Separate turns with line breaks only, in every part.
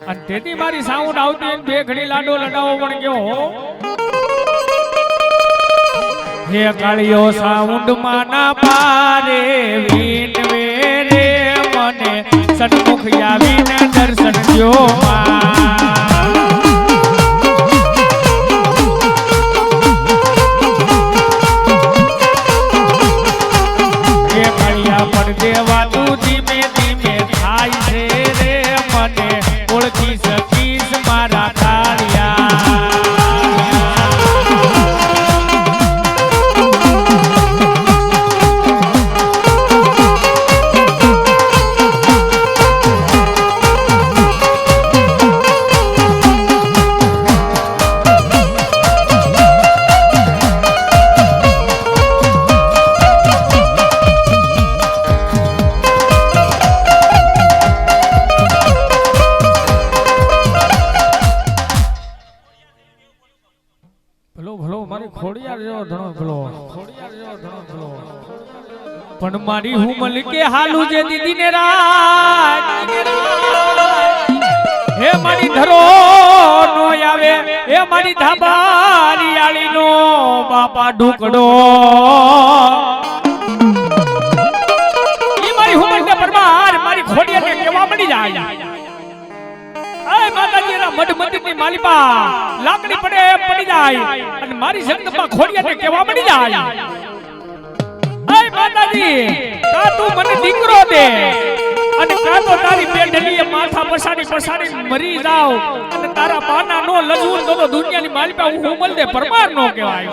અને તેથી મારી સાઉન્ડ આવતી બે ઘડી લાડો લડાવો પણ ગયો હે કાળિયો સાઉન્ડ માના પારે વિનવે રે મને સન્મુખ આવીને દર્શન જો દેવા તું ધીમે ધીમે થાય છે રે મને ઓળખી શકીશ મારા કાળિયા પણ મારી હું મલિકે હાલું જે દીદી ને રાજ હે મારી ધરો નો આવે હે મારી ધાબારી આળી નો બાપા ઢુકડો ઈ મારી હું મલિકે પરમાર મારી ખોડિયા ને કેવા મળી જાય આય માતાજી ના મઢ મંદિર ની માલિપા લાકડી પડે પડી જાય અને મારી જગદંબા ખોડિયા ને કેવા મળી જાય આય માતાજી કા તું મને દીકરો દે અને કા તો તારી પેઢલીએ માથા પસાડી મરી જાવ અને તારા બાના નો લજવું તો દુનિયાની માલિપા હું મલ દે પરમાર નો કહેવાય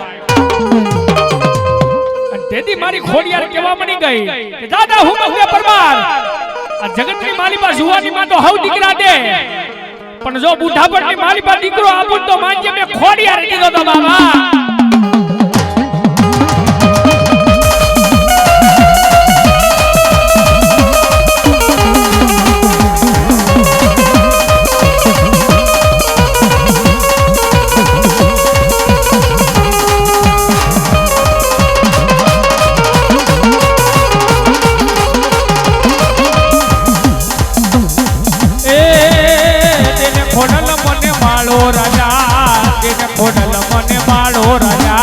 અને તેથી મારી ખોડિયાર કેવા મળી ગઈ કે દાદા હું મલ દે પરમાર આ જગતની માલિપા જુવાની માં તો હવ દીકરા દે પણ જો બુઢાપણની માલિપા દીકરો આપું તો માનજે મે ખોડિયાર કીધો તો બાબા ખોડલ મને માળો રાજા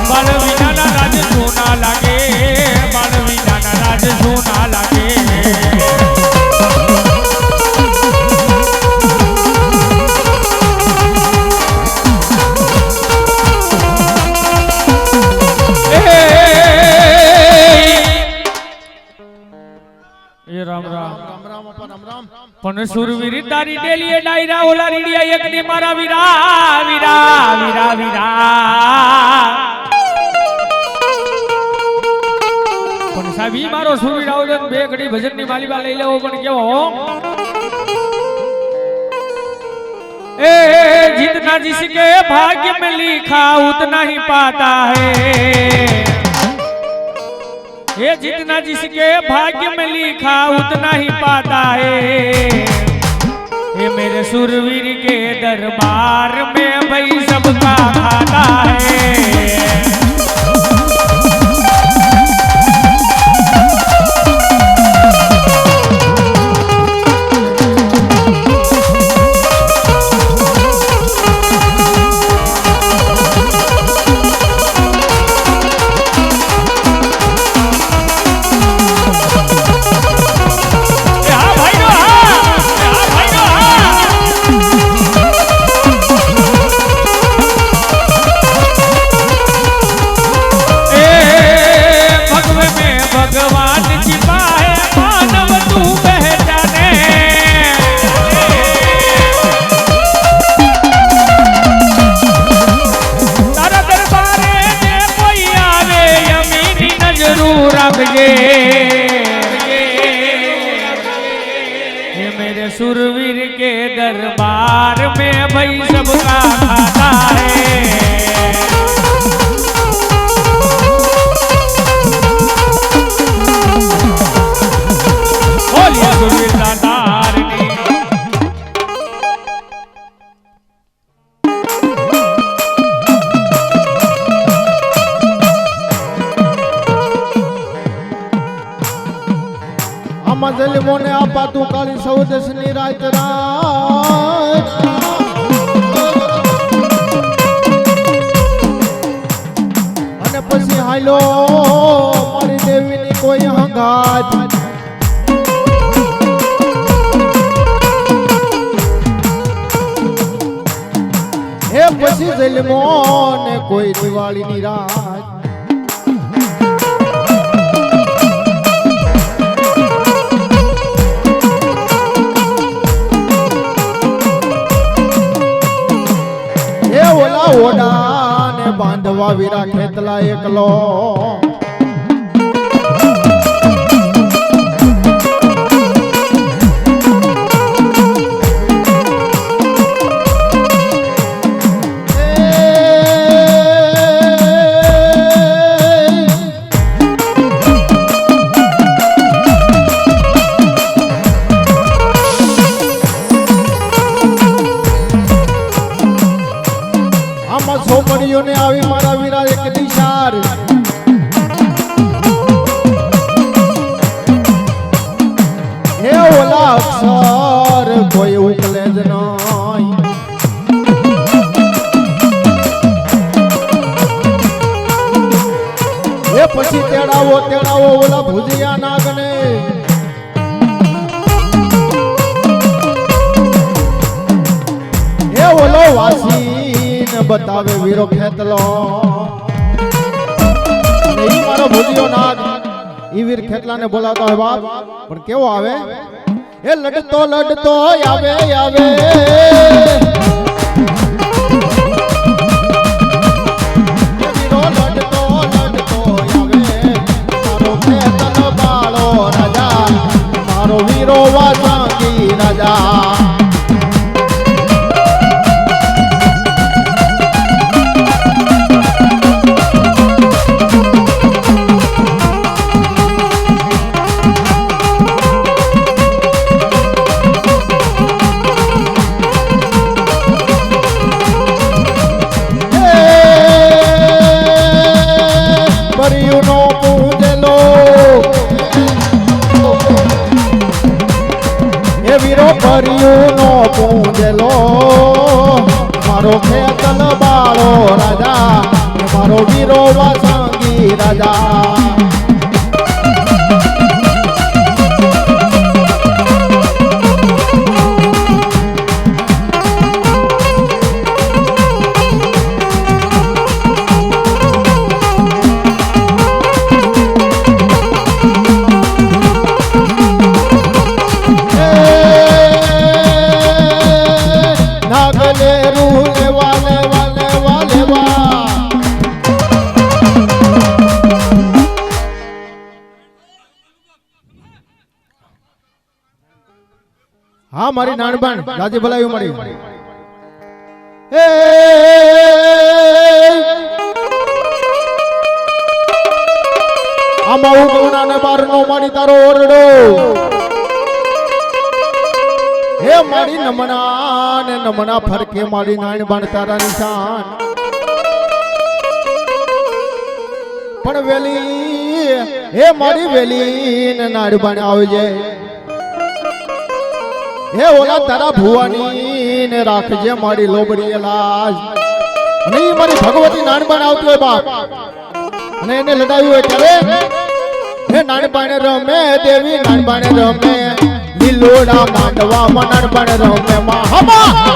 બાળ વિનાના રાજ સોના લાગે બાળ વિનાના રાજ સોના લાગે પણ સુરવીર તારી ડેલીએ ડાયરા ઓલા રીડિયા એક ને મારા વીરા વીરા વીરા વીરા પણ સાહેબ ઈ મારો સુરવીર આવજો બે ઘડી ભજન ની માલિકા લઈ લેવો પણ કેવો ए जितना जिसके भाग्य में लिखा उतना ही पाता है ये जितना जिसके भाग्य में लिखा उतना ही पाता है ये मेरे सुरवीर के दरबार में भाई सबका खाता है ये मेरे सुरवीर के दरबार में भाई सबका खाता है बोलिए सुरवीर दातार की
આમાં જલમોને આપા તું કાળી સૌદસની રાત રાત અને પછી હાલો મારી દેવીની કોઈ હંગાત હે પછી જલમોને કોઈ દિવાળીની રાત ઓડા ને બાંધવા વીરા ખેતલા એકલો સોમડીઓને આવી મારા વીરા એક દિશાર હે ઓલા અક્ષર કોઈ ઉકલે જ નહીં હે પછી તેડાવો ઓલા ભુજિયા નાગને હે ઓલો વાસી બતાવે વીરો ખેતલો ઈ મારો ભૂલિયો નાગ ઈ વીર ખેતલાને બોલાવતા હોય બાપ પણ કેવો આવે એ લડતો આવે વીરો લડતો આવે મારો ખેતલો બાળો રાજા મારો વીરો વાસંગી રાજા નો પૂજલો મારો ખેતલ બાળો રાજા મારો વીરો વાસંગી રાજા હા મારી નાનબાણ રાજી ભલાયું મળી આમાં ઉગવણા ને બાર નો મારી તારો ઓરડો હે મારી નમણા ફરકે મારી નાનબાણ તારા નિશાન પણ વેલી હે મારી વેલી ને નાનબાણ આવજે હે ઓલા તારા ભુવાની ને રાખજે મારી લોબડી લાજ અને મારી ભગવતી નાનબાણ આવતી હોય બાપ અને એને લડાવ્યું હોય ત્યારે હે નાનબાણે રમે દેવી નાનબાણે રમે લીલોડા માંડવા નાનબાણે રમે માં હબા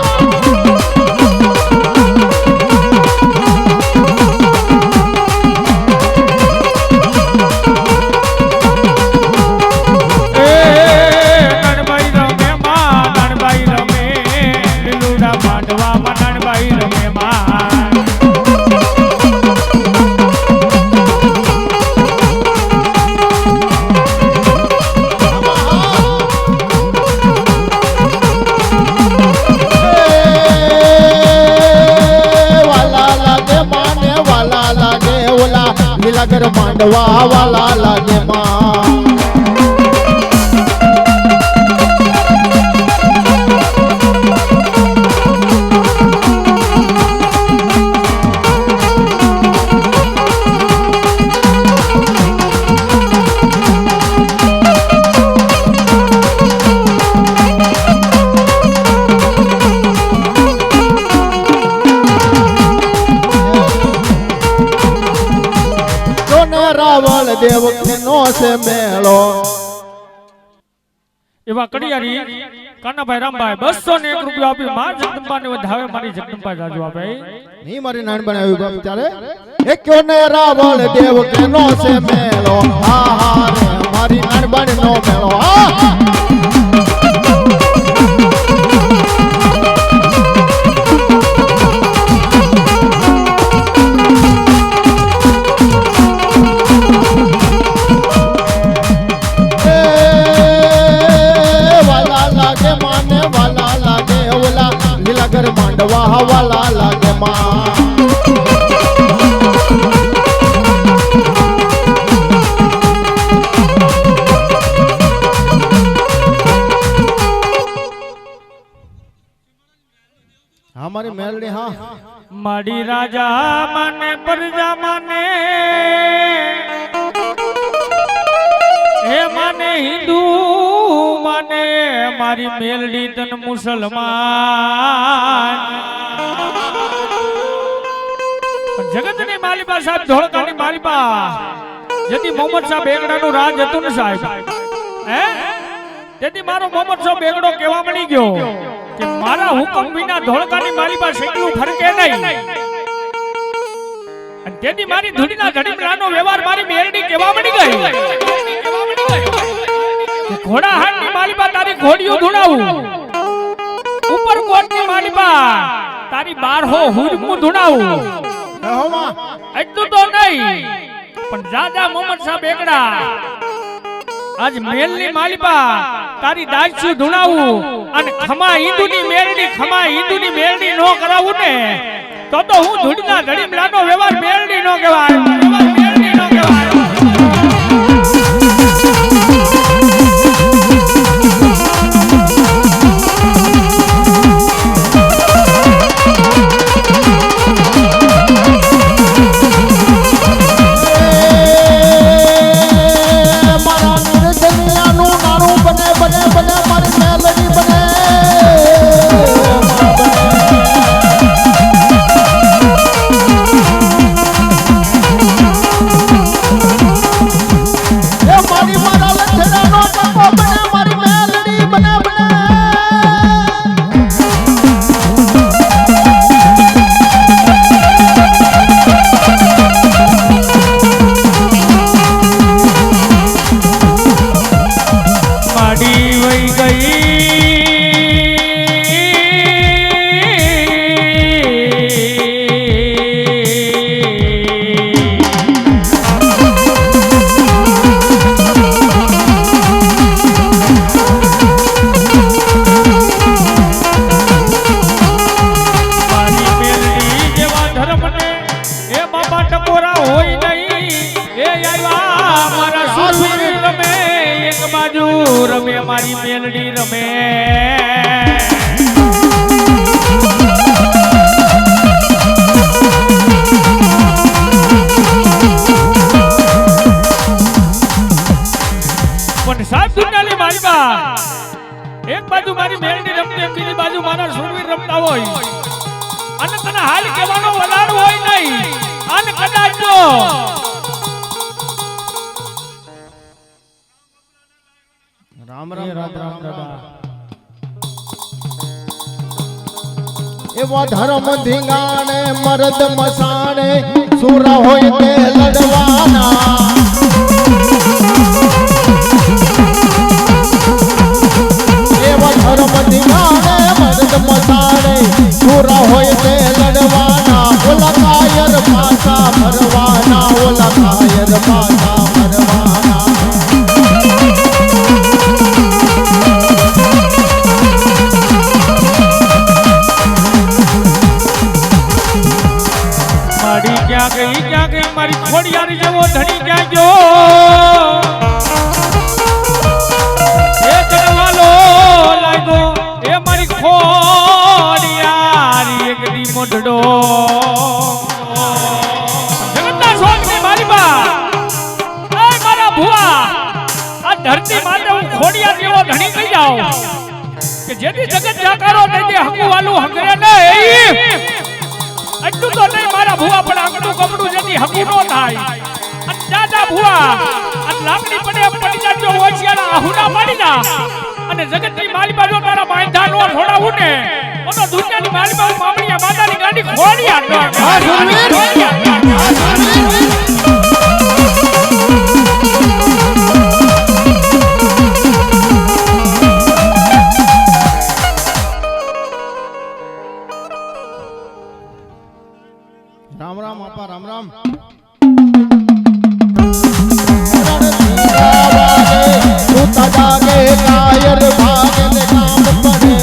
લાગર માંડવા વાલા લાગે માં ભગવતીનો છે મેળો.
એવા કડિયારી કાનાભાઈ રામભાઈ 201 રૂપિયા આપી માં જગદંબાને વધાવે મારી જગદંબા જાજુ આપે.
ની મારી નાનપણ આવ્યું બાપ ચાલે એક્યો ને રાવળ દેવ કેનો છે મેળો. હા હા રે મારી નાનપણનો મેળો. હા માંડવા હવાલા લાગે માં. હા મારી મેલડી. હા
માડી રાજા માને પ્રજા માને હે માને હિન્દુ માને મારી મેલડી તન મુસલમાન. જગતની માલિપા સાહેબ ધોળકાની માલિપા જેથી મોહમ્મદ સાહેબ બેગડાનું રાજ હતું ને સાહેબ હે તેથી મારો મોહમ્મદ સાહેબ બેગડો કેવા મળી ગયો કે મારા હુકમ વિના ધોળકાની માલિપા સેકલું ફરકે નહીં. અને તેથી મારી ધૂળીના ધડીમલાનો વ્યવહાર મારી મેલડી કેવા મળી ગઈ કે ઘોડા હાથની માલિપા તારી ઘોડીઓ ધૂણાવું ઉપર કોટની માલિપા તારી 12 હુરમું ધૂણાવું. એટલું તો નહીં પણ રાજા મોહમ્મદ સાહેબ બેગડા આજ મેલની માલિપા તારી દાજસુ ધૂણાવું અને ખમા હિન્દુની મેલડી નો કરાવું ને તો હું ધૂળના ધડીમલાનો વ્યવહાર મેલડી નો કહેવાય. રમે મારી મેલડી રમે. પણ સાત દુનિયાની મારી બા એક બાજુ મારી મેલડી રમતી બીજી બાજુ મારા સુરવીર રમતા હોય અને તને હાલ કહેવાનો વલાડ હોય નહીં. અને કદાચ જો
રામ રામ દાદા એવા ધર્મ ધીંગાણે મરદ મસાણે સુરા હોય તે લડવાના. એવા ધર્મ ધીંગાણે મરદ મસાણે સુરા હોય તે લડવાના. ઓલા કાયર પાછા ભરવાના, ઓલા કાયર પાછા ભરવાના. ક્યાં ગઈ મારી ખોડિયારી જેવો ધણી ક્યાં ગયો? એ જણવાલો લાગ્યો એ મારી ખોડિયારી એક દી મોઢડો જગતના સ્વામી મારી બા એ મારા ભુવા આ ધરતી માથે હું ખોડિયાર જેવો ધણી કહી જાઉં કે જેથી જગત જાકારો તેથી હકુવાલું હંગરે નહીં. એટલું તો નહીં મારા ભુવા પણ આંગણું કપડું જેથી હકુ નો થાય. દાદા ભુવા
ને ઓનો દુનિયાની મારી બાજુ મામણીયા માતાની ગાડી ખોડિયા
હા સુરવીર હા સુરવીર રામ રામ આપા રામ રામ જાગે કાયર ભાગે ને કામ પડે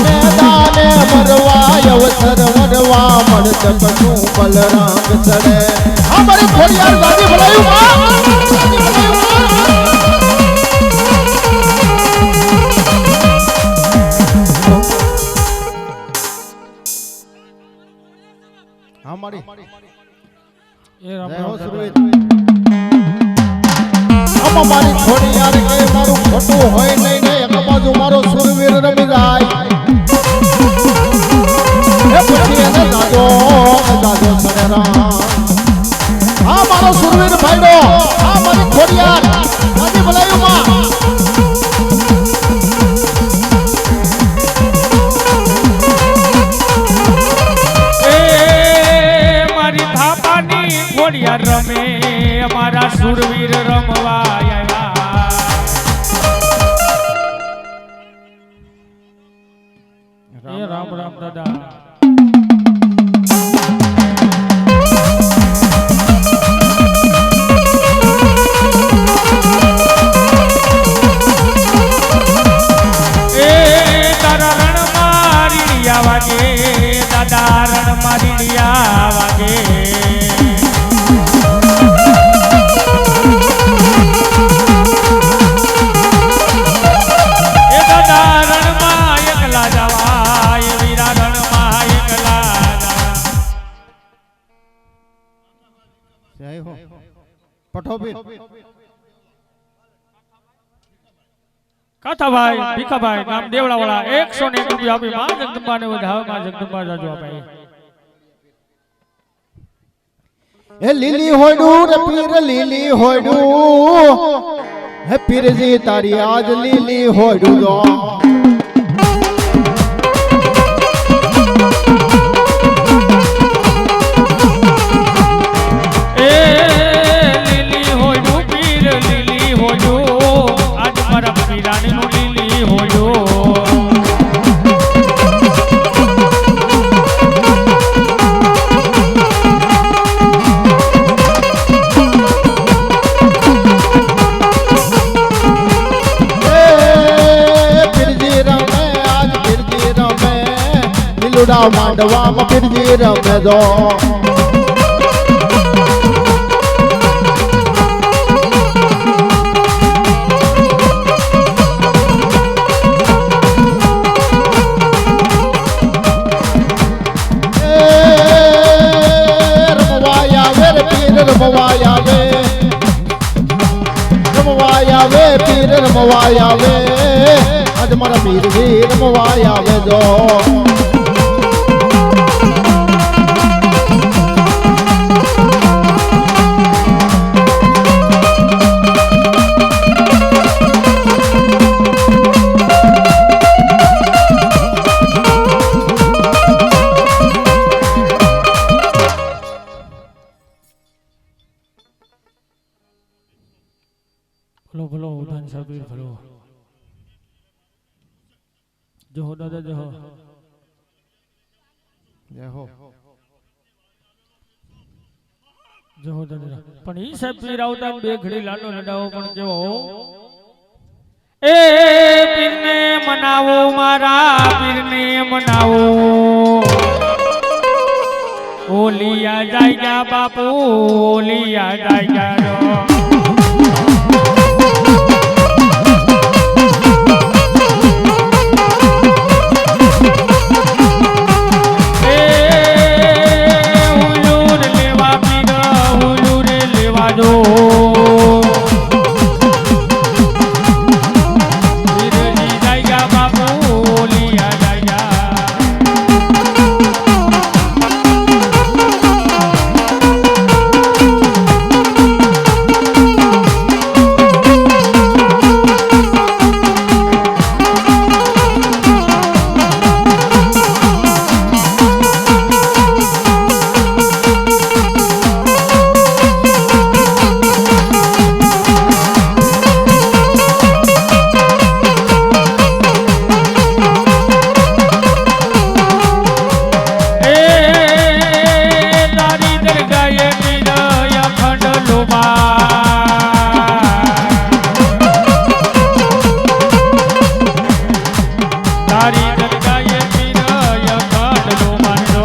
મેદાને મરવા અવસર મરવા મળત કશું બલરામ ચડે અમારી ખોડિયાર દાદી ભલાયું અમારી મારી ખોડિયાર કે મારું ખોટું હોય નહીં ને એક બાજુ મારો સુરવીર રમી જાય એ પછી એને જાજો સડે રામ હા મારો સુરવીર ભાઈડો હા મારી ખોડિયાર દાદી બોલાયું માં
ખોડિયાર રમે અમારા સુરવીર રમવા આવ્યા રામ રામ દાદા તારા રણ મારી વાગે દાદા રણ મારી વાગે કાથાભાઈ ભીખાભાઈ નામ દેવડા વાળા 101 રૂપિયા આપી માં જગદંબાને વધાવ માં જગદંબા જાજો આપે
એ લીલી હોડું રે પીર લીલી હોડું હે પીરજી તારી આજ લીલી હોડું જો માંડવામાં પીરજી રમે દો રમવાયા વે પીર રમવાયા વે પીર રમવાયા વે આજ મારા પીરજી રમવાયા વે દો
ભલો ભલો ઉદાન સાબીર ભલો જો દાદા જો દાદા પણ ઈ સાબીર આવતા બે ઘડી લાડો લડાવો પણ કેવો એ પીરને મનાવો મારા પીરને મનાવો ઓલિયા જાય બાપુ ઓલિયા જાય પીર અખંડ લોબા તારી દરગાહે પીર અખંડ લોબાનો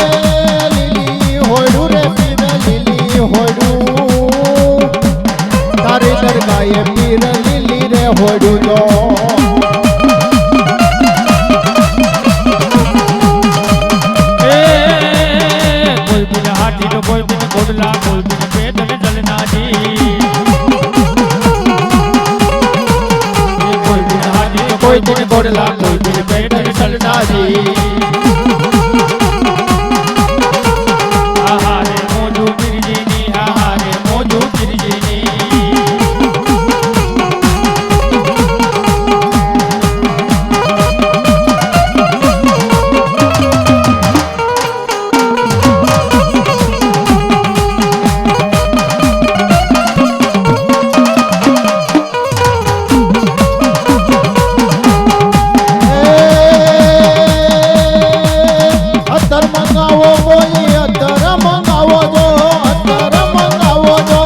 લીલી હોયડું રે પીર લીલી હોયડું તારી દરગાહે પીર લીલી રે હોયડું જો
કોઈ બિન હાથી તો કોઈ બિન ઘોડલા કોઈ બિન પેટ ને ચલનાજી કોઈ બિન હાથી તો કોઈ બિન ઘોડલા કોઈ બિન પેટ ને ચલનાજી આહારે મોજુ ગિરજીની આહારે મોજુ ગિરજીની
અત્તર મંગાવો કોઈ અત્તર મંગાવો જો અત્તર મંગાવો જો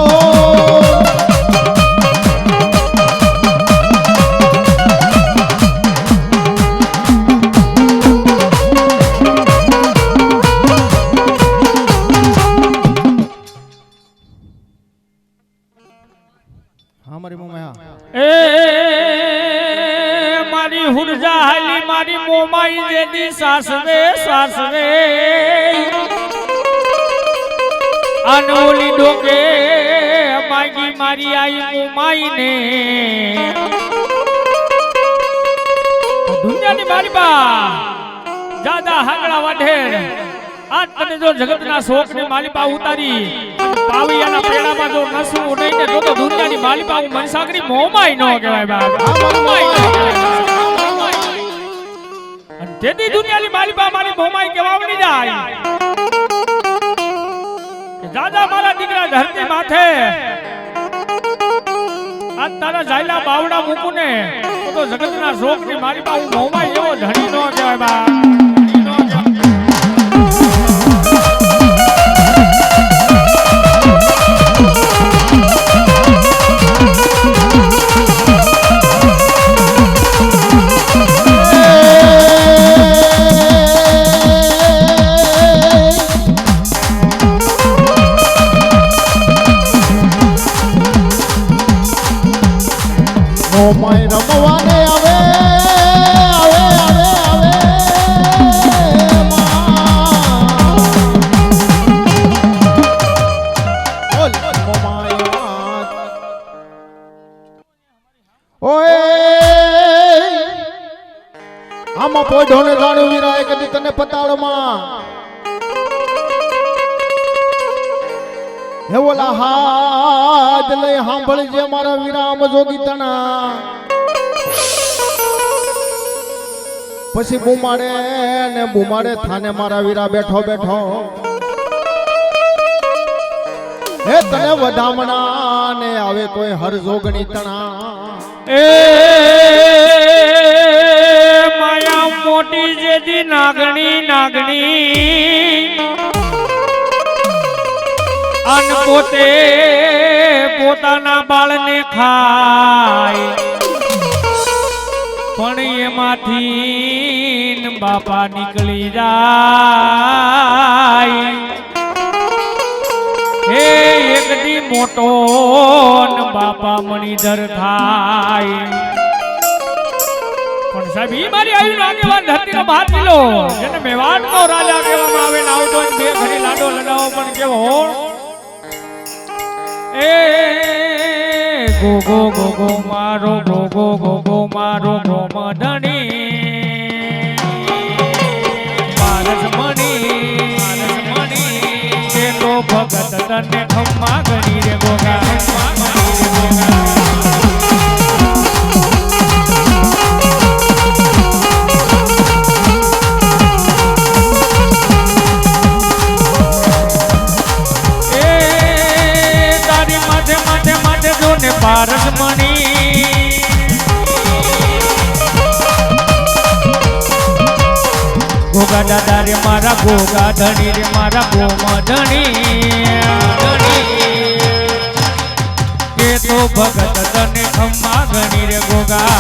હા મારી મમ્મી
એ મારી હુરજા હાલી મારી મોમાઈ જેદી સાસવે સાસવે અનોલી ડોકે માગી મારી આઈ મોમાઈ ને દુનિયાની મારી બા જાદા હાગડા વાઢેર આ તને જો જગતના શોકને માલિપા ઉતારી પાવિયાના પેડામાં જો નસું ઉડાઈને તો દુનિયાની માલિપા હું મનસાગરી મોમાઈ નો કહેવાય બાબા મોમાઈ નો કહેવાય અને તેથી દુનિયાની માલિપા મારી મોમાઈ કહેવાવડી જાય કે દાદા મારા દીકરા ધરતી માથે આ તારા જાયલા બાવડા મૂકુને તો જગતના શોકની માલિપા હું મોમાઈ એવો ધણી નો કહેવાય બા
મોમાઈ રમવાને આવે આવે આવે આવે બોલ મોમાઈ વાત ઓય આમાં પોઢોને જાણ્યું વીરાય કદી તને પતાળમાં હે ઓલા હાથ લઈ સાંભળજે મારા વિરામ જોગી તણા પછી બુમાડે થાને મારા વીરા બેઠો બેઠો હે તને વધામણા ને આવે કોઈ હર જોગણી તણા
એ માયા મોટી જેદી નાગણી અન પોતે પોતાના બાળને ખાય પણ એમાંથી બાપા નીકળી જાય હે એક દી મોટો ન બાપા મણીધર થાય પણ સાહેબ ઈ મારી આયુ આગેવાન ધરતીનો બહાર મિલો જેને મેવાડનો રાજા કહેવામાં આવે ને આવતો બે ઘડી લાડો લડાવો પણ કેવો એ ગો ગો ગો ગો મારો ગો ગો ગો ગો મારો ગોમધણી પારસ મણી કે તો ભગત તને ખમ્મા ગણી રે ગોગા પારસ મણી ગોગા દાદા રે મારા ગોગા ધણી રે મારા ગોમા ધણી કે તો ભગત તને ખમ્મા ઘણી રે ગોગા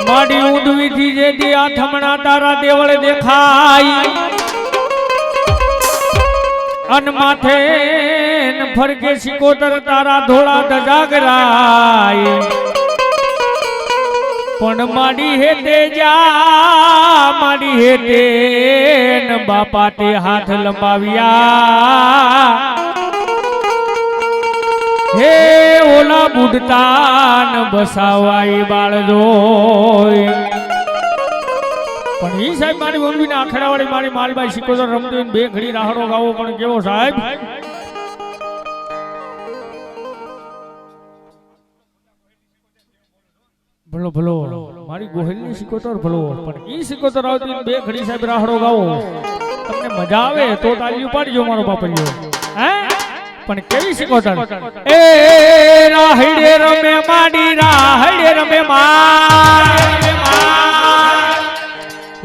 માડી ઉડવી થી જે દી આ થમણા તારા દેવળ દેખાય અન માથે ન ફરકે સિકોતર તારા ધોળા ધજાગરાય પણ માડી હે તેજા માડી હે તે ન બાપા તે હાથ લંબાવ્યા હે ઓલા બુડતા ન બસાવાઈ બાળજો પણ ઈ સાહેબ મારી મમ્મીના આખડાવાળી મારી માલબાઈ સિકોતર રમતી બે ઘડી રાહડો ગાવો પણ કેવો સાહેબ ભલો ભલો મારી ગોહિલની સિકોતર ભલો પણ ઈ સિકોતર આવતી બે ઘડી સાહેબ રાહડો ગાવો તમને મજા આવે તો તાલી ઉપાડજો મારો બાપલિયો હે પણ કેવી સિકોતર એ રાહડે રમે માડી રાહડે રમે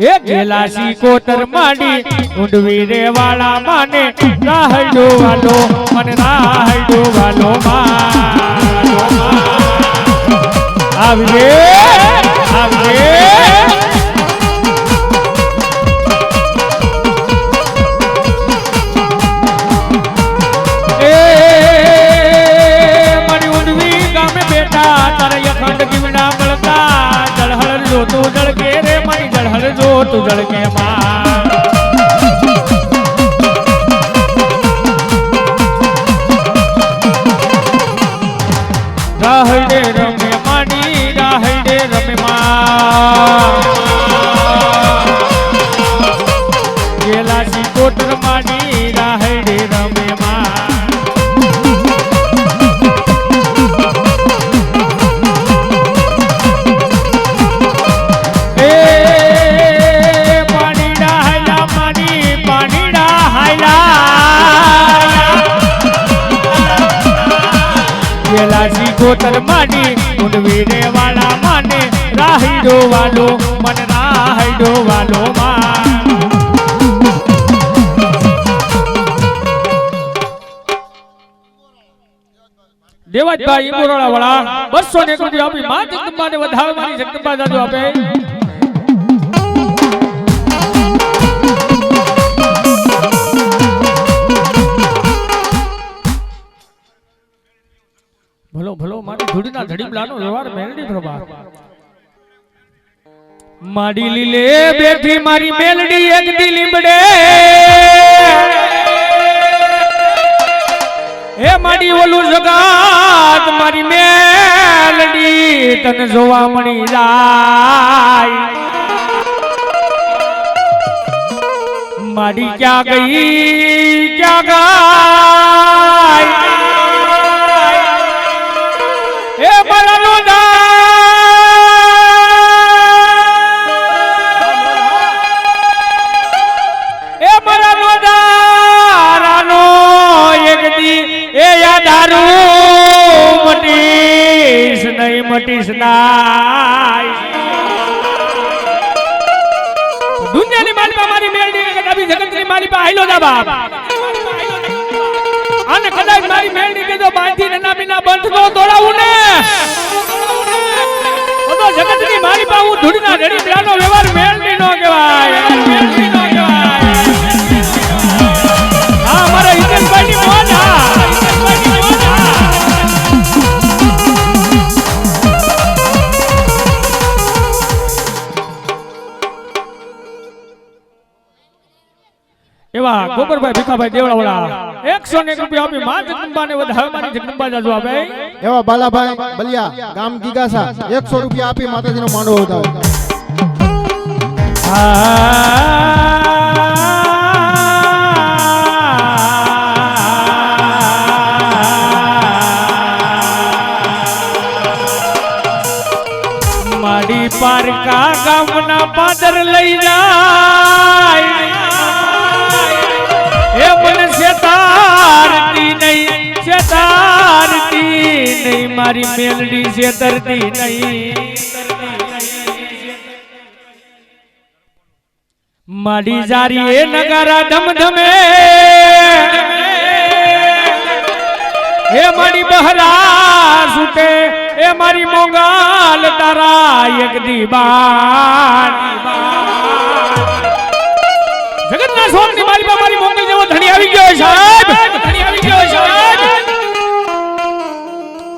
એ ગેલા સિકોતર માડી ઉંડવી રે વાળા માને રાહડો વાલો મને રાહડો વાલો આવજે આવજે તું જળકે રે મારી જળહળ જો તું જળકે માં રાહડે રમે માડી રાહડે રમે માં ગેલા સિકોતર માડી રાહડે રમે માં સિકોતર માડી ઉડવી રે વાળા માને રાહડો વાલો મન રાહડો વાલો માં દેવાજભાઈ ઇમોરાળા વાળા 201 રૂપિયા આપી માં જગદંબાને વધાવે મારી જગદંબા જાદુ આપે ભલો ભલો મારી ધૂળના ધડીમલાનો વ્યવહાર મેલડી પ્રભા માડી લીલે બેઠી મારી મેલડી એક દી લીમડે હે માડી ઓલું જગાત મારી મેલડી તને જોવા મળી જાય માડી ક્યાં ગઈ ક્યાં ગઈ એ બળનો એ બળનો દારાનો એક દી એ યાદારું મટીશ નહીં મટીશ નાય દુનિયાની માલિકા મારી મેળડી કદાબી જગતની માલિકા આઈલો દા બાપ અને કદાચ મારી મેળડી કે જો બાંધી ને નામીના બંધ નો દોડાવું ને તો જગતની મારી પા હું ધૂળના ધડી બ્લાનો વ્યવહાર મેળડી નો કહેવાય મેળડી નો કહેવાય હા મારા હિતેશભાઈ ની મોજ હા હિતેશભાઈ ની મોજ એવા ગોબરભાઈ ભીખાભાઈ દેવળાવાળા 101 રૂપિયા આપી માં જગદંબાને વધાવે મારી જગદંબા જાજુ આપે
એવા બાલાભાઈ બલિયા ગામ ગીગાસા 100 રૂપિયા આપી માતાજીનો માંડવો વધાવે
મારી પારકા ગામના પાદર લઈ જાય એ મને શેતારતી નહીં મારી મેલડી શેતરતી નહીં માડી જારી એ નગારા ધમધમે એ મારી બહરા સુટે એ મારી મોંગાલ તારા એક દીબાન જગતના સ્વામી મારી બા મારી મોંગલ જેવો ધણી આવી ગયો સાહેબ ધણી આવી ગયો સાહેબ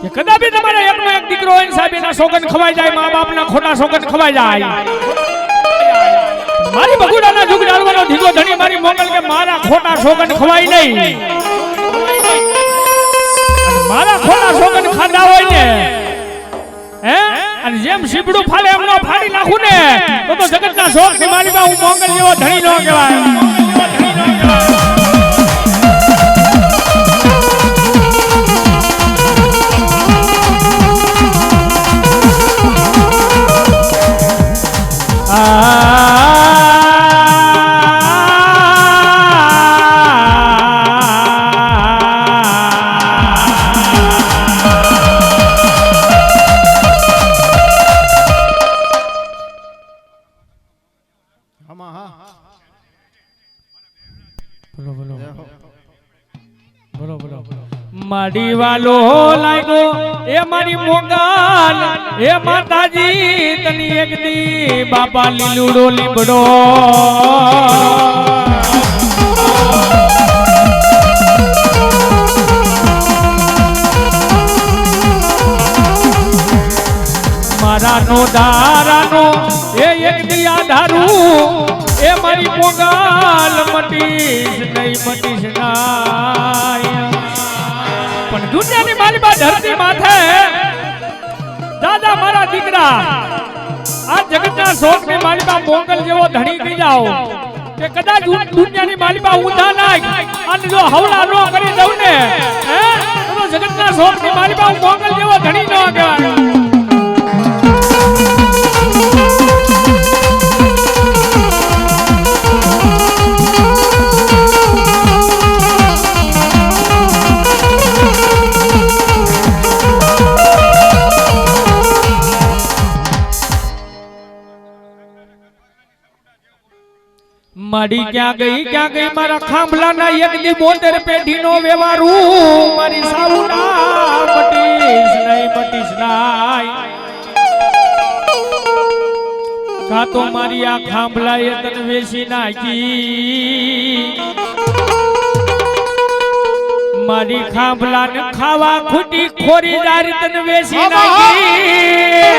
કે કદાપી તમારા એકનો એક દીકરો હોય સાહેબ એના સોગન ખવાઈ જાય મા બાપના ખોટા સોગન ખવાઈ જાય મારી બગુડાના જુગ ડાળવાનો ધીગો ધણી મારી મોંગલ કે મારા ખોટા સોગન ખવાય નહીં મારા ખોટા સોગન ખાધા હોય ને હે અને જેમ શીબડું ફાલે એમનો ફાડી નાખું ને તો જગતના શોખ ની મારી બા હું મોંગલ જેવો ધણી ન કહેવાય માડી વાલો લાગ્યો એ મારી મોંગલ એ માતાજી તની એક દી બાપા લીલુડો લીબડો મારાનો દારાનો એ એક દી આધારું એ મારી મોંગલ મટીશ નાય પણ દુનિયાની મારી બા ધરતી માથે દાદા મારા દીકરા આ જગતના શોખની મારી બા મોંગલ જેવો ધણી થઈ જાઓ કે કદાચ દુનિયાની મારી બા ઊંધા નાખ અને જો હવલા ન કરી દઉં ને હે તો જગતના શોખની મારી બા મોંગલ જેવો ધણી ન કહેવાય માડી ક્યાં ગઈ મારા ખાંભલાના એક દી 72 પેઢીનો વ્યવહારું મારી સાઉના મટીશ નાય કા તો મારી આ ખાંભલાએ તને વેચી નાખી મારી ખાંભલાને ખાવા ખૂટી ખોરી જારી તને વેચી નાખી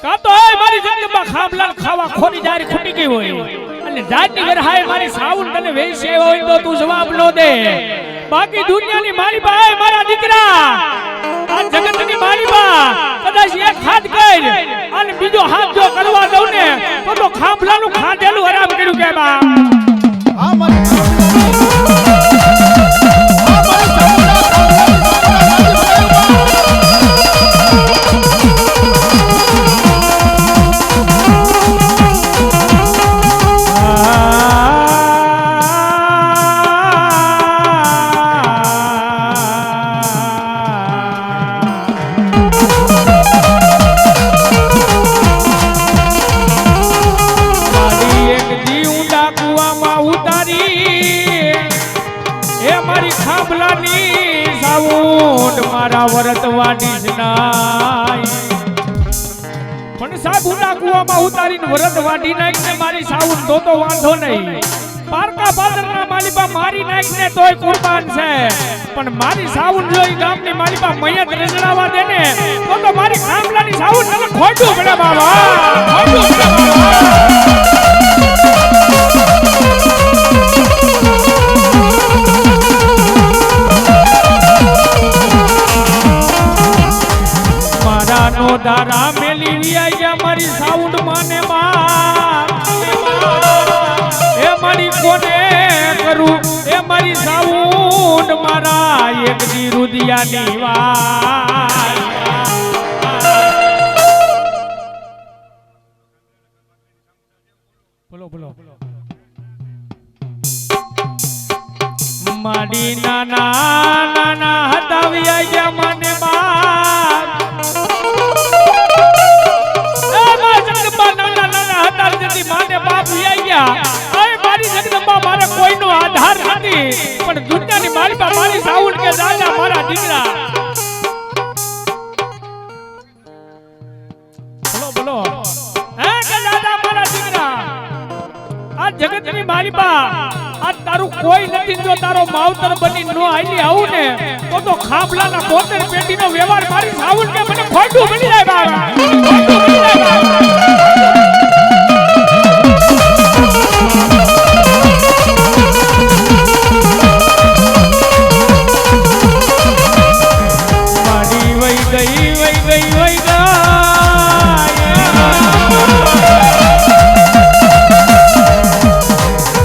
કાતો એ મારી જિંદગીમાં ખાંભલા ખાવા ખોરી જારી ખૂટી ગઈ હોય અને જાતની ઘર હાય મારી સાઉન તને વેચે હોય તો તું જવાબ નો દે બાકી દુનિયાની મારી બા મારા દીકરા આ જગતની મારી બા કદાચ એક હાથ કર અને બીજો હાથ જો કરવા દઉં ને તો ખાંભલાનું ખાધેલું આરામ કર્યું કે બા આ મારી વરતવાડી નાય પણ સાહેબ ઉડા કુવામાં ઉતારીને વરતવાડી નાખને મારી સાઉન તો વાંધો નહીં પારકા પાદરના માલીબા મારી નાખને તોય કુરબાન છે પણ મારી સાઉન જોઈ ગામની માલીબા મયત રજડાવા દે ને તો મારી ખામલાની સાઉન તને ખોટું પડે બાબા ખોટું પડે દારા મેલી વિયા મારી સાઉન્ડ માને એ મારી કોને કરું એ મારી સાઉન્ડ મારા એક દી રુદિયાની વાત બોલો માડી નાના નાના હતાવી ગયા મને બાપ એ મા જગદંબા નાના નાના હતા જતી માને બાપ આવી ગયા એ મારી જગદંબા મારે કોઈનો આધાર નથી પણ દુનિયાની મારી બા મારી સાઉન્ડ કે દાદા મારા દીકરા બોલો બોલો હે કે દાદા મારા દીકરા આ જગતની મારી બા આ તારું કોઈ નથી જો તારો માવતર બની નો આલી આવું ને તો ખાબલાના 72 પેટીનો વ્યવહાર મારી સાઉન્ડ કે મને ખોટું બની જાય બાબા ખોટું બની જાય બાબા માડી વઈ ગઈ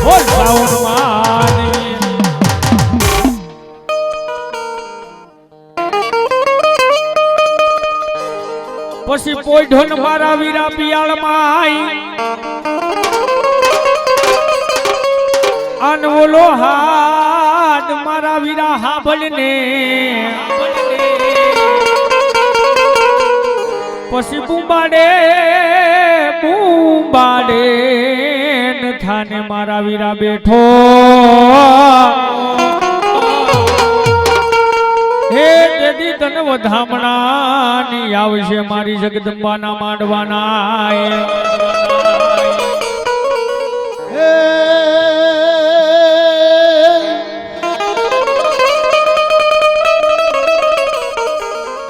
બોલ સાઉન્ડ માની પછી પોઈઢો ને મારા વીરા પિયાળ માઈ અન ઓલો હાથ મારા વીરા હાભળ ને પછી બુંબાડે ન થાને મારા વીરા બેઠો હે દેદી તન વધામણા ની આવશે મારી જગદંબાના માંડવાના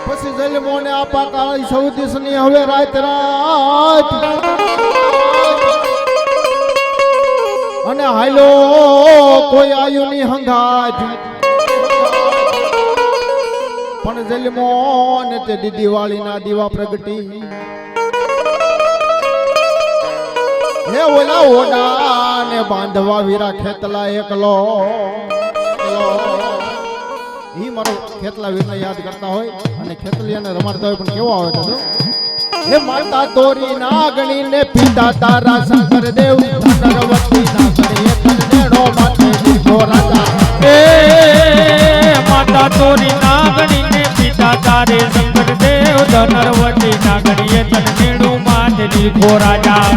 પછી જલમોને આપા કાળી સૌ દિશની હવે રાત રાત અને હાલો કોઈ આયુ ની હંગાજ પણ જલમો ને તે દિવાળી ના દીવા પ્રગટી હે ઓલા ઓડા ને બાંધવા વીરા ખેતલા એકલો ઈ મારો ખેતલા વીરને યાદ કરતા હોય અને ખેતલિયાને રમાડતા હોય પણ કેવો આવે તો હે માતા તોરી નાગણી ને પિતા તારા શંકર દેવ નરવતી નાગણી તનેડો માથે દીધો રાજા
એ માતા તોરી નાગણી ને પિતા તારે શંકર દેવ નરવતી નાગણી તનેડો માથે દીધો રાજા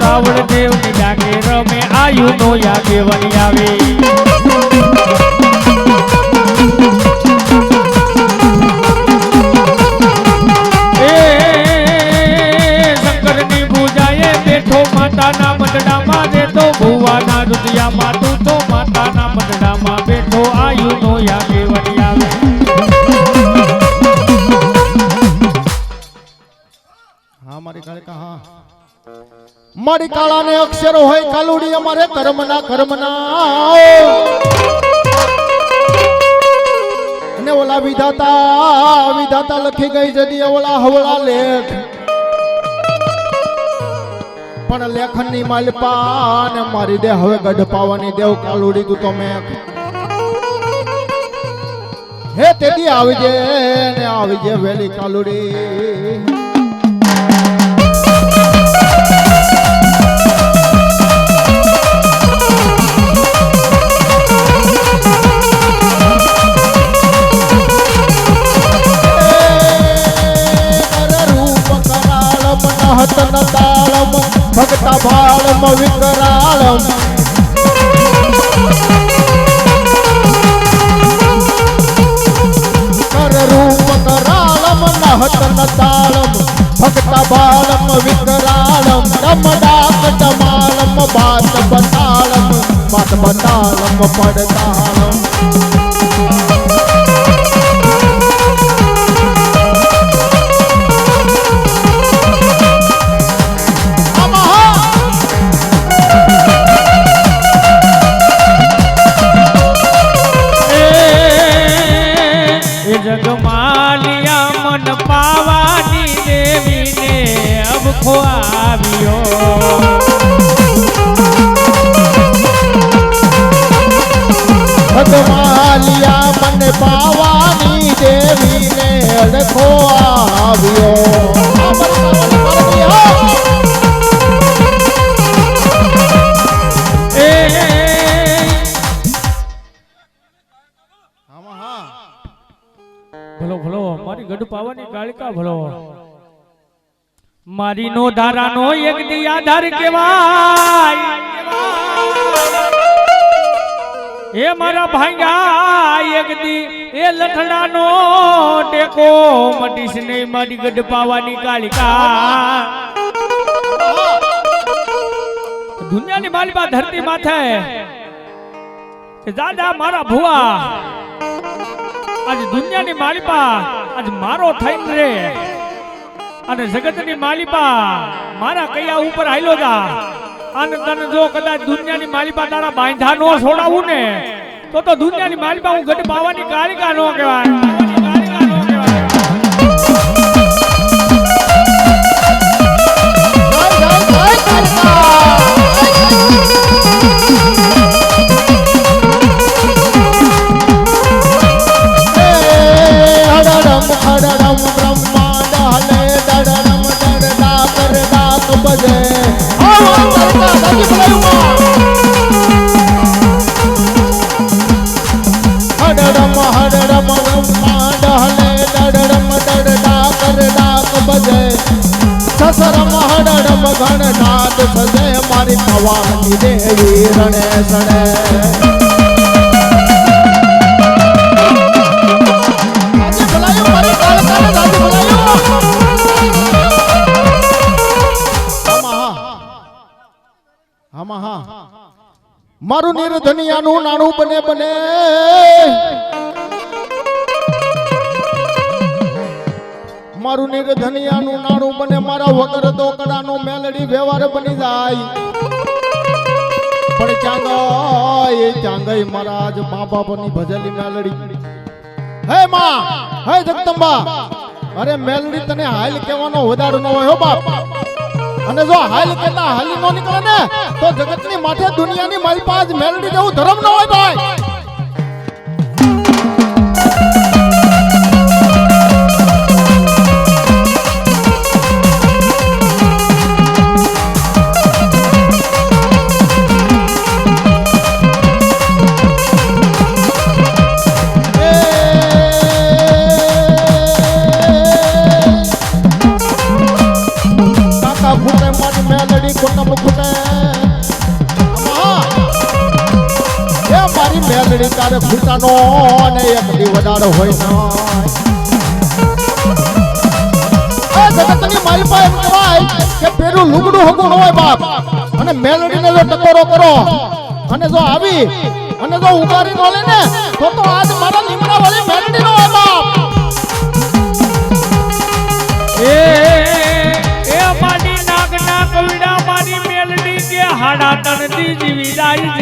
રાવણ દેવ ની ડાકે રમે આયુ નો યાગે વણી આવે એ શંકર ની પૂજાએ બેઠો માતાના મંડળામાં રહેતો ભુવાના રુદિયામાં તું તો માતાના મંડળામાં બેઠો આયુ નો યાગે વણી આવે
હા મારી કાળકા હા મારી કાળા ને અક્ષરો હોય કાલુડી અમારે કર્મના અને ઓલા વિધાતા લખી ગઈ જદી ઓલા હવળા લેખ પણ લેખન ની માલપા ને મારી દે હવે ગઢ પાવાની દેવ કાલુડી તું તો મેં હે તેદી આવજે વેલી કાલુડી હતન તાળમ ભક્તા ભાળમ વિકરાળમ કર રૂપ કરાળમ હતન તાળમ ભક્તા ભાળમ વિકરાળમ ડમડાક ડમાળમ બાત બતાળમ પડતાળમ
અડખો આવ્યો
ભગવાલિયા મને પાવાની દેવીને અડખો આવ્યો
ભલો ભલો મારી ગઢ પાવાની કાળિકા ભલો મારી નો ધારાનો એક દી આધાર કેવાય એ મારા ભાંગા એક દી એ લઠડાનો ટેકો મટીશ નહીં મારી ગઢ પાવાની કાળિકા દુનિયાની માલિકા ધરતી માથે દાદા મારા ભુવા આજ દુનિયાની માલિકા આજ મારો થઈને રે અને જગતની માલિકા મારા કયા ઉપર હાલ્યો જા અને તને જો કદાચ દુનિયાની માલિકા તારા બાંધા નો છોડાવું ને તો દુનિયાની માલિકા હું ગઢ પાવાની કાળિકા નો કહેવાય
ગણનાથ સજે મારી પવાની દેવી રણે સણે મારું નિર્ધનિયાનું નાણું બને બને મારું નિર્ધનિયાનું નાણું બને મારા વગર દોકડાનો મેલડી વ્યવહાર બની જાય પણ ચાંગાઈ મારા આજ મા બાપની ભજેલી મેલડી હે માં હે જગદંબા અરે મેલડી તને હાલ કહેવાનો વધારો ન હોય હો બાપ અને જો હાલ કેતા હાલી નો નીકળે ને તો જગતની માથે દુનિયાની મારી પાસે મેલડી જેવું ધર્મ ન હોય ભાઈ મેલડી તારે ફૂટાનો અને એક દી વધારો હોય ના જગતની મારી પાસે એમ કહેવાય કે પેલું લુગડું હગું ન હોય બાપ અને મેલડીને જો ટકોરો કરો અને જો આવી અને જો ઉગારી ન લે ને તો આજ મારા લીમડા વાળી મેલડી નો હોય બાપ
એ મારી નાગના કવિડા મારી મેલડી કે હાડા તણથી જીવી જાય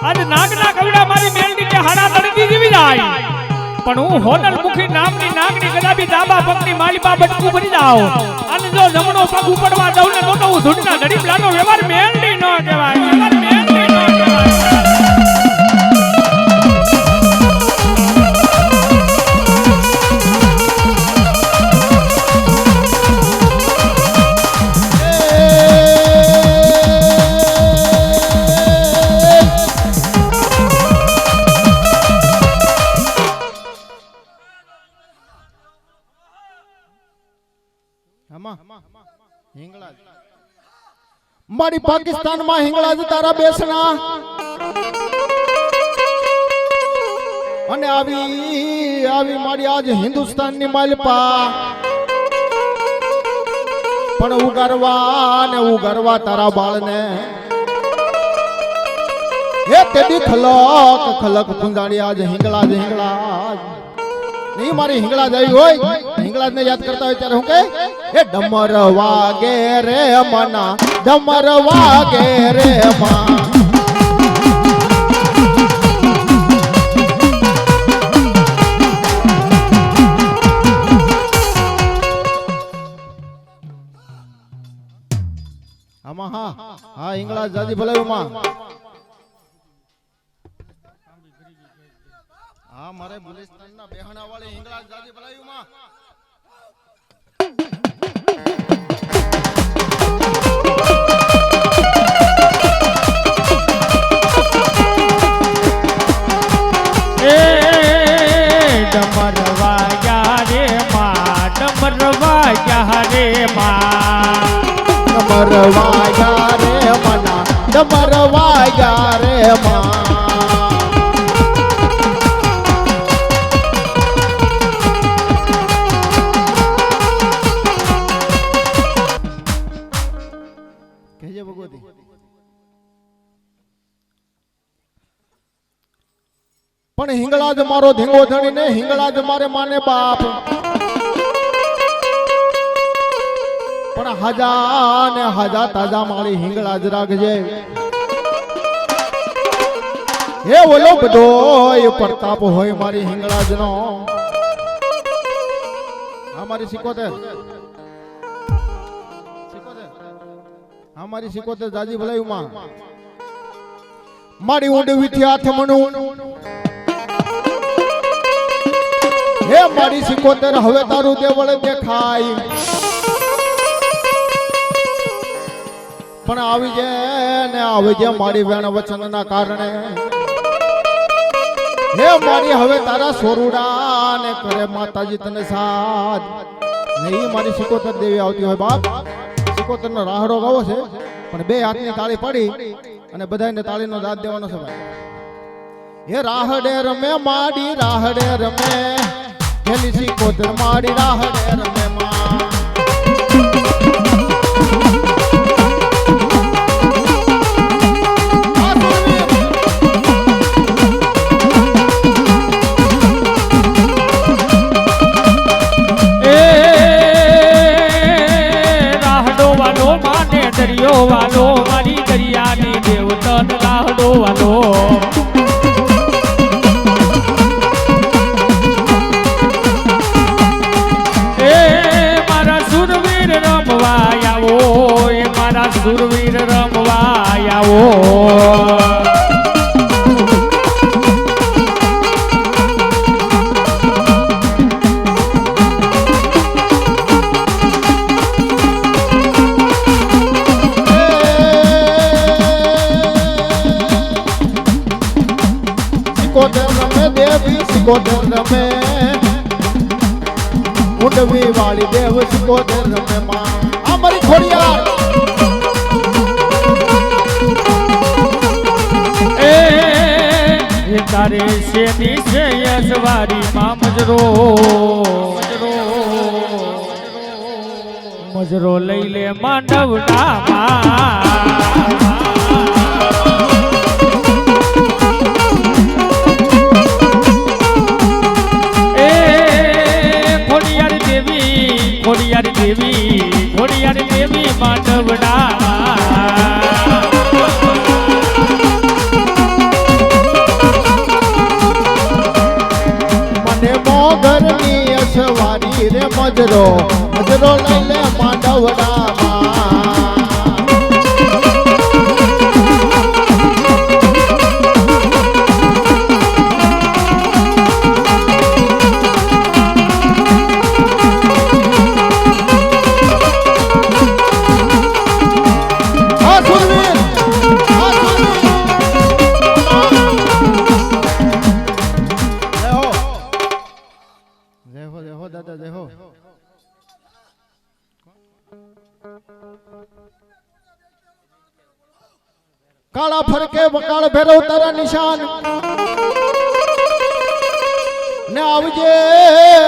આજ નાગના કવિડા મારી મેલડી કે હાડા તણથી જીવી જાય પણ હું હોનલ મુખી નામની નાગની ગલાબી દાબા પગની માલિકા બટકું ભરી જાઉં અને જો જમણો પગ ઉપડવા દઉં ને તો હું ધૂળના ધડી પ્લાનો વ્યવહાર મેલડી ન કહેવાય વ્યવહાર મેલડી ન કહેવાય
મારી પાકિસ્તાન માં હિંગળાજ તારા બેસના અને આવી મારી આજ હિન્દુસ્તાન ની માલપા પણ ઉગારવા તારા બાળને એ તેડી ખલક ફુંજાડી આજ હિંગળાજ નહીં મારી હિંગળાજ આવી હોય હિંગળાજ ને યાદ કરતા હોય ત્યારે હું કહે એ ડમર વાગે રે મના ડમર વાગે રે માં હિંગળા જાજી ભલાયુમાં હા મારે બુલિસ્તાનના બેહણા વાળી હિંગળા જાજી ભલાયુમાં
ડમરવા યારે માં ડમરવા યારે માં
ડમરવા યારે મના ડમરવા યારે માં કહેજે ભગવતી પણ હિંગળા જ મારો ધીંગો ધણી ને હિંગળા જ મારે માને બાપ પણ હાજા ને હાજા તાજા મારી હિંગળા જ રાખજે હે ઓલો બધો પ્રતાપ હોય મારી હિંગળા જ નો હા મારી સિકોતેર હા મારી સિકોતેર જાજી ભલાયુમાં મારી ઊંડવી થી હાથ મણું હે મારી સિકોતેર હવે તારું દેવળ દેખાય પણ આવી જે ને આવી જે મારી વેણ વચન ના કારણે હે મારી હવે તારા સોરુડા ને કરે માતાજી તને સાથ નહીં મારી સિકોતેર દેવી આવતી હોય બાપ સિકોતેર નો રાહડો ગાવો છે પણ બે હાથની તાળી પાડી અને બધાને તાળીનો દાદ દેવાનો છે ભાઈ હે રાહડે રમે માડી રાહડે રમે ખેલી સિકોતેર માડી રાહડે રમે માં
દરિયો વાલો મારી દરિયાની દેવતન રાહડો વાલો એ મારા સુરવીર રમવા આવો એ મારા સુરવીર રમવા આવો સિકોતેર રમે ઊંડવી વાળી દેવ સિકોતેર રમે માં આ મારી ખોડિયાર એ તારે શેની છે યસવારી માં મજરો લઈ લે માંડવડા માં ખોડિયાર દેવી માંડવડા
મને મોગરની અસવારી રે મજરો લઈ લે માંડવડા કાળા ફરકે વકાળ ભેરવ તારા નિશાન ને આવજે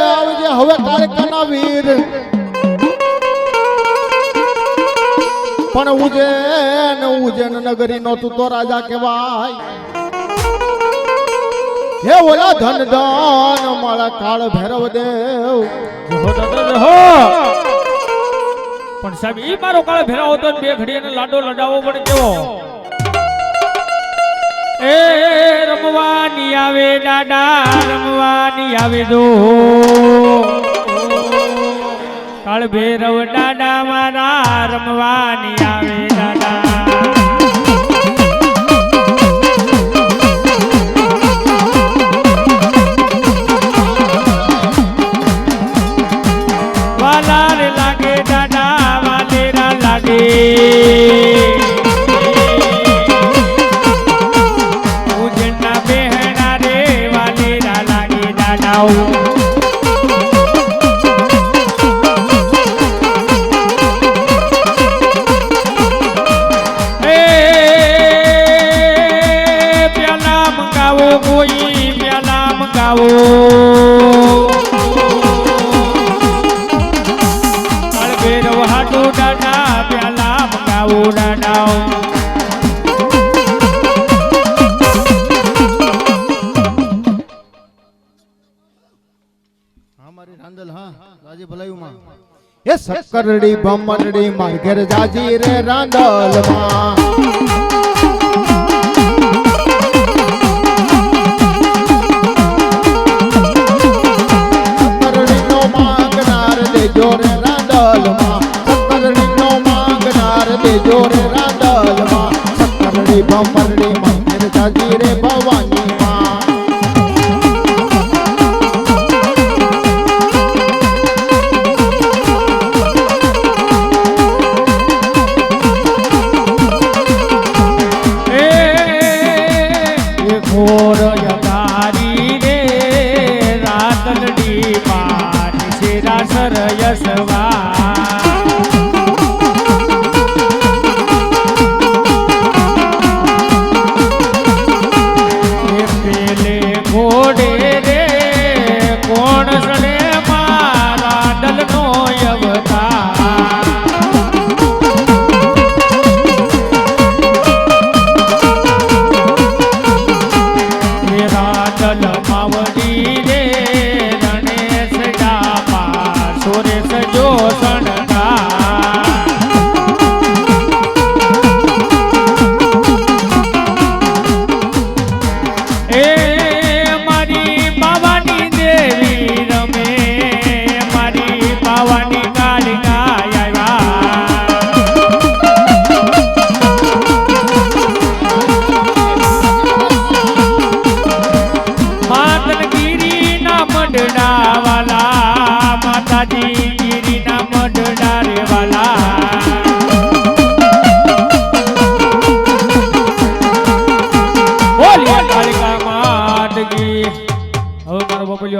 આવજે હવે કાળકાના વીર પણ ઉજ્જૈન નગરી નો તું તો રાજા કહેવાય હે ઓલા ધન ધન મારા કાળ ભૈરવ દેવ
પણ સાહેબ ઈ મારો કાળ ભેરાવો તો બે ઘડી અને લાડો લડાવો પડે કેવો એ રમવાની આવે દાદા રમવાની આવે દો કાળ ભૈરવ દાદા મારા રમવાની આવે દાદા પ્યાલા મંગાવો કોઈ પ્યાલા મંગાવો અળભેરવ હાટુ દાદા પ્યાલા મંગાવો દાદા
મારી રાંદલ હા રાજી ભલાયું માં એ સક્કરડી બમરડી માર ઘેર જાજી રે રાંદલ માં સક્કરડી નો માંગનાર દેજો રે રાંદલ માં સક્કરડી નો માંગનાર દેજો રે રાંદલ માં સક્કરડી બમરડી માર ઘેર જાજી રે ભવાની માં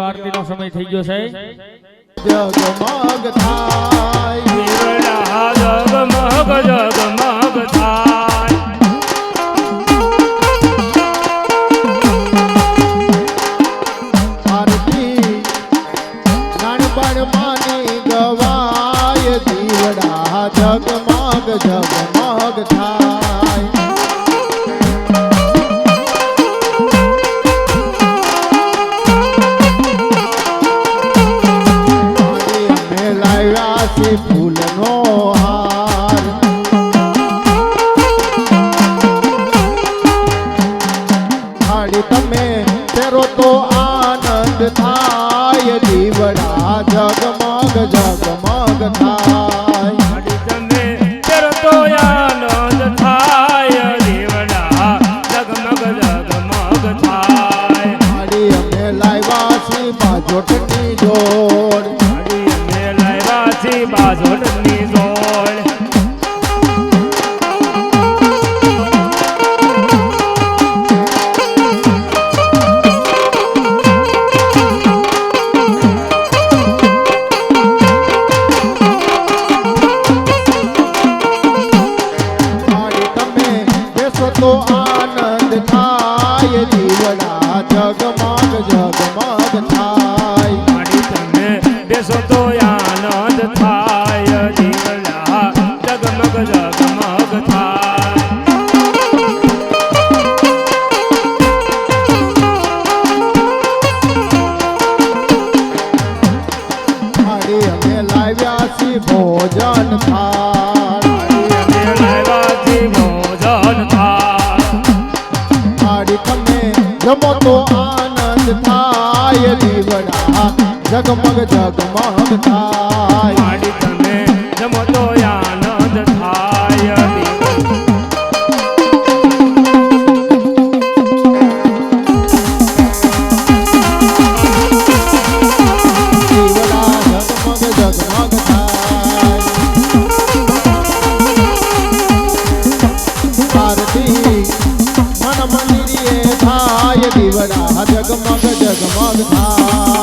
આરતી નો સમય થઈ ગયો છે
જગમગ થાય
જગમગ જગમગ થાય
આરતી નાનપણ માની ગવાય દીવડા જગમગ જગમગ થાય ફૂલનો હાર થાળી તમે તેરો તો આનંદ થાય દીવડા જગમગ જગમગ થાય
તમે તેરો તો આનંદ થાય દીવડા જગમગ જગમગ થાય
થાળી અમે લાવ્યા છીએ બાજોટની જોડ
બાજોટની જોડ
તમે બેસો તો આનંદ થાય દીવડા જગમગ જગમગ થાય
તમે બેસો તો આનંદ થાય દીવડા જગમગ જગમગ થાય
થાળી અમે લાવ્યા છીએ ભોજન થાળ
અમે લાવ્યા છીએ ભોજન થાળ
થાળી તમે જમો તો આનંદ થાય દીવડા જગમગ જગમગ થાય
તમે જમો તો આનંદ થાય
દીવડા જગમગ જગમગ થાય આરતી મન મંદિરે થાય દીવડા જગમગ જગમગ થાય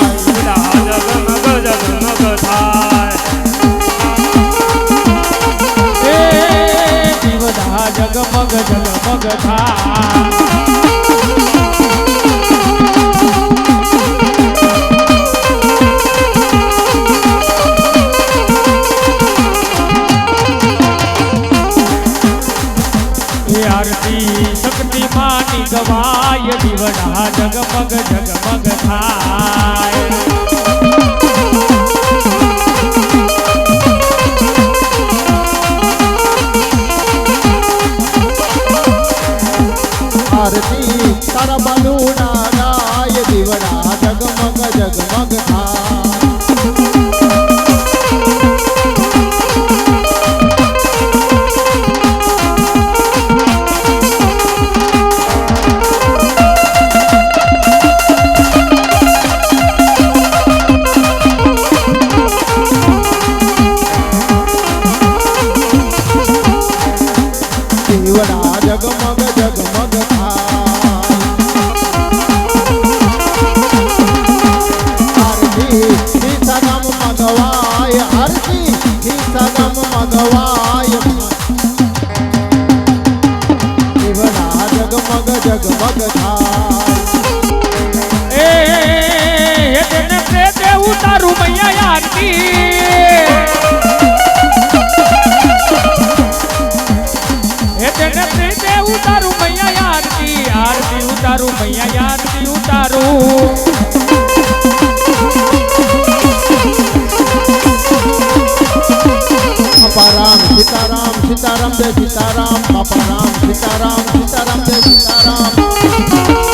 જગમગ થાય એ આરતી શક્તિ માની ગવાય દીવડા જગમગ જગમગ થાય
આરતી તારા બાલુના ગાય દીવડા જગમગ જગમગ થાય દીવડા જગમગ જગમગ થાય આરતી સીતારામ મગવાય આરતી સીતારામ મગવાય દીવડા જગમગ જગમગ થાય
એ તેને પ્રેતે ઉતારું મૈયા આરતી તેને પ્રેતે ઉતારું મૈયા આરતી આરતી ઉતારું મૈયા આરતી ઉતારું
અપારામ સીતારામ સીતારામ જય સીતારામ અપારામ સીતારામ સીતારામ જય સીતારામ